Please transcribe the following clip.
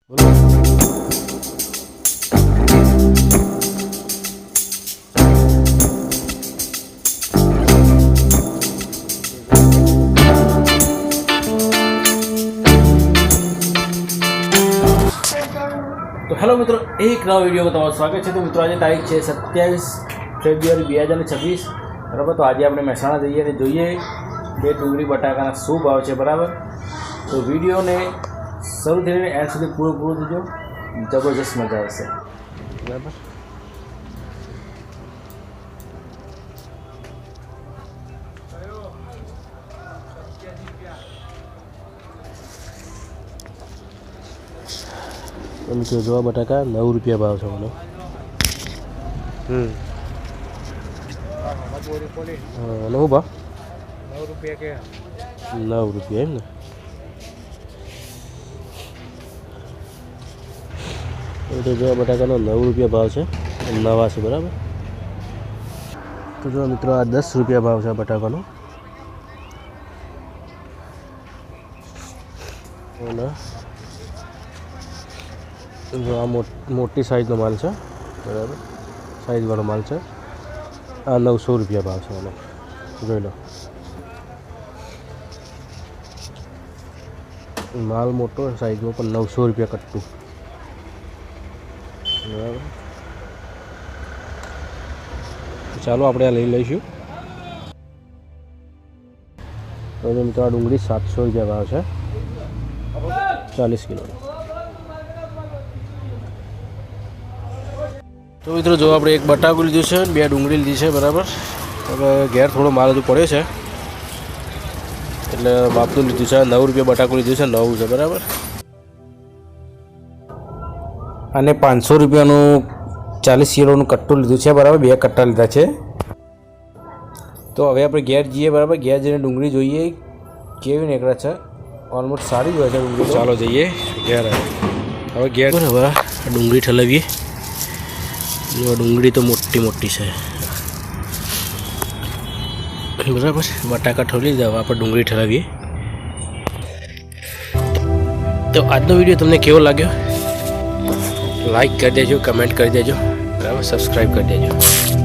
तो हेलो मित्रों, एक नवा वीडियो में તમારું સ્વાગત છે। તો મિત્રો આજે તારીખ છે 27 ફેબ્રુઆરી 2026 બરાબર। તો આજે આપણે મહેસાણા જઈએ અને જોઈએ બે ડુંગળી બટાકાના શું ભાવ છે બરાબર। તો વિડીયોને શરૂ થઈને એન્ડ સુધી પૂરો થજો, જબરજસ્ત મજા આવશે બરાબર। મિત્રો જોવા બટાકા 9 રૂપિયા ભાવ છે મને। નવું ભાવ 9 રૂપિયા કે 9 રૂપિયા એમ ને। તો જોવા બટાકાનો 9 રૂપિયા ભાવ છે, નવા છે બરાબર। તો જો મિત્રો આ 10 રૂપિયા ભાવ છે બટાકાનો। जो आ मोटी साइज़ माल है बराबर, साइज़ वाला माल है। आ 900 रुपया भाव है आनो, जो लो माल मोटो साइज़ में, पर 900 रुपया कट्टू बराबर। चलो आप लई लईशू। तो मित्रों आ डूंगरी 700 रुपया भाव है 40 किलो। तो मित्रों जो આપણે એક બટાકું લીધું છે અને બે ડુંગળી લીધી છે બરાબર। હવે ઘેર થોડો માલ હજુ પડ્યો છે એટલે બાપનું લીધું છે। 9 રૂપિયા બટાકું લીધું છે, નવું છે બરાબર। અને 500 રૂપિયાનું 40 કિલોનું કટ્ટું લીધું છે બરાબર, બે કટ્ટા લીધા છે। તો હવે આપણે ઘેર જઈએ બરાબર, ઘેર જઈને ડુંગળી જોઈએ કેવી નીકળે છે। ઓલમોસ્ટ સારી જ હોય છે ડુંગળી। ચાલો જઈએ ઘેર। હવે ઘેર હવે ડુંગળી ઠલવીએ। डूंगरी तो मोटी मोटी है बराबर। बटाका ठोली जाओ, आप डूंगरी ठहरावीए। तो आज वीडियो तमने केवो लाग्यो लाइक कर देजो, कमेंट कर देजो बराबर, सब्सक्राइब कर देजो।